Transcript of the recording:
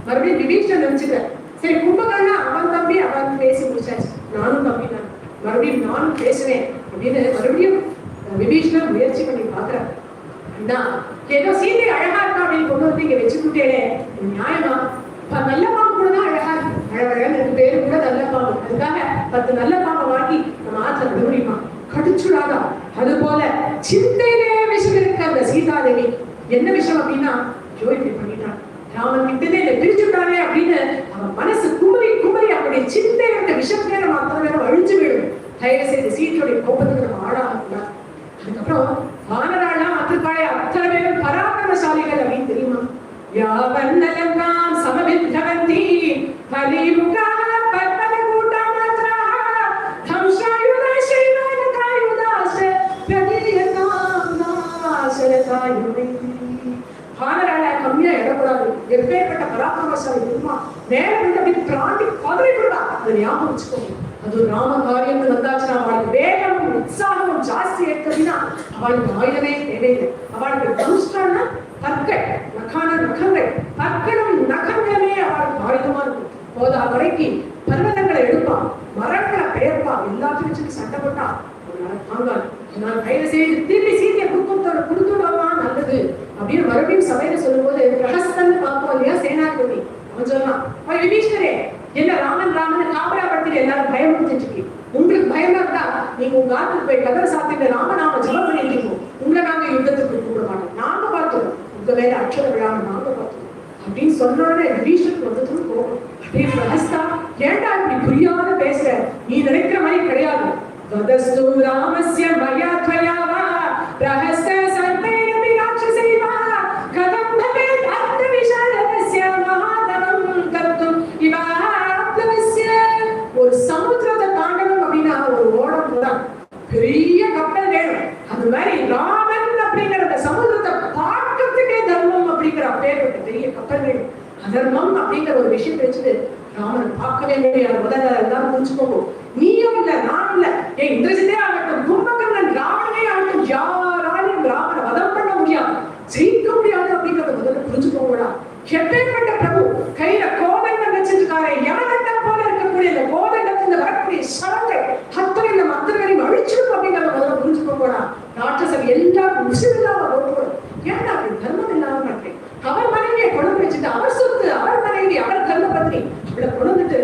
மறுபடியும் விபீஷணன் நினைச்சுக்கிறேன். சரி கும்பகர்ணா அவன் தம்பி அவன் பேசி முடிச்சாச்சு, நானும் தம்பி தான், மறுபடியும் நானும் பேசுவேன் அப்படின்னு மறுபடியும் விபீஷணன் முயற்சி பண்ணி பாக்குறாரு. ஏதோ சீதை அழகா இருக்கா அப்படின்னு கொண்டு வந்து இங்க வச்சுக்கிட்டே நியாயமா நல்ல பாம்பு கூட தான் அழகா இருக்கு, அழகழகான பேரு கூட நல்ல பாம்பு, அதுக்காக 10 நல்ல பாம்பை வாங்கி நம்ம ஆத்துல விட முடியுமா? கடிச்சுடாதா? அது போல சிந்தையிலே விஷம் இருக்க அந்த சீதாதேவி என்ன விஷயம் அப்படின்னா இப்படி பண்ணிட்டான் ராமன் கிட்டே இதை பிரிச்சுட்டானே அப்படின்னு அவன் மனசு குமரி குமரி அவனுடைய சிந்தை அந்த விஷத்துல நம்ம அத்தனை நேரம் அழிஞ்சு விடும். தயவு செய்து சீதையுடைய கோபத்துக்கு நம்ம ஆடாக. அதுக்கப்புறம் வானராள்லாம் அத்துக்காய அத்தனை பேரும் பராக்கிரமசாலிகள் அப்படின்னு தெரியுமா? யாவன் நலங்காம் சமவித்தவந்தி பலிமுகா பற்பல கூட்டமாத்ரா ஹம்சாயுதா ஸ்ரீவானகாயுதாச பிரதியதாம் நாசரதாயுமே. வானராள கம்மியா இடக்கூடாது, எப்பேற்பட்ட பராக்கிரமசாலி தெரியுமா? நேரம் அப்படி பிராண்டி பதவி கொடுத்தா அதை ஞாபகம் வச்சுக்கோங்க. அது ராம காரியம் வந்தாச்சுன்னா அவளுக்கு வேகமும் உற்சாகமும் ஜாஸ்தி ஏற்படுத்தினா அவளுக்கு ஆயுதமே தேவையில்லை. அவளுக்கு தனுஷ்டான பற்கள் நகங்கள் பற்களும் நகங்களே அவளுக்கு ஆயுதமா இருக்கும். போதா வரைக்கு பர்வதங்களை எடுப்பான், மரங்களை பெயர்ப்பான், எல்லாத்தையும் சண்டை போட்டா தாங்காது. நான் கையில செய்து திருப்பி சீதையை கொடுத்துடுவா நல்லது அப்படின்னு மறுபடியும் சபையில சொல்லும் போது பிரகஸ்தன் பார்ப்போம் இல்லையா சேனாதிபதி, அவன் சொல்லலாம் விபீஷணரே என்ன ராமன் ராமன் காபராபடத்தில் எல்லாரும் பயமுறுத்திட்டு உங்களுக்கு பயமா இருந்தா நீங்க உங்க ஆத்துக்கு போய் கதரை சாத்திட்டு ராமநாம ஜபம் பண்ணிட்டு உங்களை நாங்க யுத்தத்துக்கு கூப்பிட மாட்டோம், நாங்க பார்த்தோம் உங்க வேலை அக்ஷர விழாம நாங்க பார்த்தோம் அப்படின்னு சொன்னோடனே விபீஷனுக்கு வந்து போகும். அப்படின்னு பிரகஸ்தா ஏண்டா இப்படி புரியாத பேசுற, நீ நினைக்கிற மாதிரி கிடையாது. வதஸ்து ராமஸ்ய மயாத்வயாவா பிரஹஸ்த சர்வைரபி ராட்சசைவா கதம் பவேத் அர்த்த விஷாலஸ்ய மகாதவம் கர்த்தும் இவா அப்லவஸ்ய. ஒரு சமுத்திரத்தை தாண்டணும் அப்படின்னா ஒரு ஓடம் தான், பெரிய கப்பல் வேணும். அது மாதிரி ராமன் அப்படிங்கிற அந்த சமுத்திரத்தை பார்க்கறதுக்கே தர்மம் அப்படிங்கிற அப்பேற்பட்ட பெரிய கப்பல் வேணும். அதர்மம் அப்படிங்கிற ஒரு விஷயத்தை வச்சுட்டு ராமன் பார்க்கவே முடியாது. முதல்ல எல்லாரும் புரிஞ்சுக்கோங்க, நீயும் இல்ல நானும் இல்ல, ஏன் இந்திரஜித்தே ஆகட்டும் கும்பகர்ணன் ராவணனே ஆகட்டும் யாராலையும் ராமனை வதம் பண்ண முடியாது, ஜெயிக்க முடியாது அப்படிங்கறத முதல்ல புரிஞ்சுக்கோங்களா. எப்பேற்பட்ட பிரபு கையில கோதண்டம் வச்சிருக்காரு, யமதண்டம் போல இருக்கக்கூடிய இந்த கோதண்டத்துல வரக்கூடிய சடங்கள் அத்தனை நம்ம அத்தனையும் அழிச்சிடும் அப்படிங்கறத முதல்ல புரிஞ்சுக்கோங்களா. ராட்சசன் எல்லாரும் உசிரில்லாம போடுவோம். ஏன்னா அப்படி தர்மம் இல்லாம மாட்டேன். அவர் மனைவியை கொண்டு வச்சுட்டு அவர் சொத்து அவர் மனைவி அவர் தர்ம பத்னி அவளை கொண்டுட்டு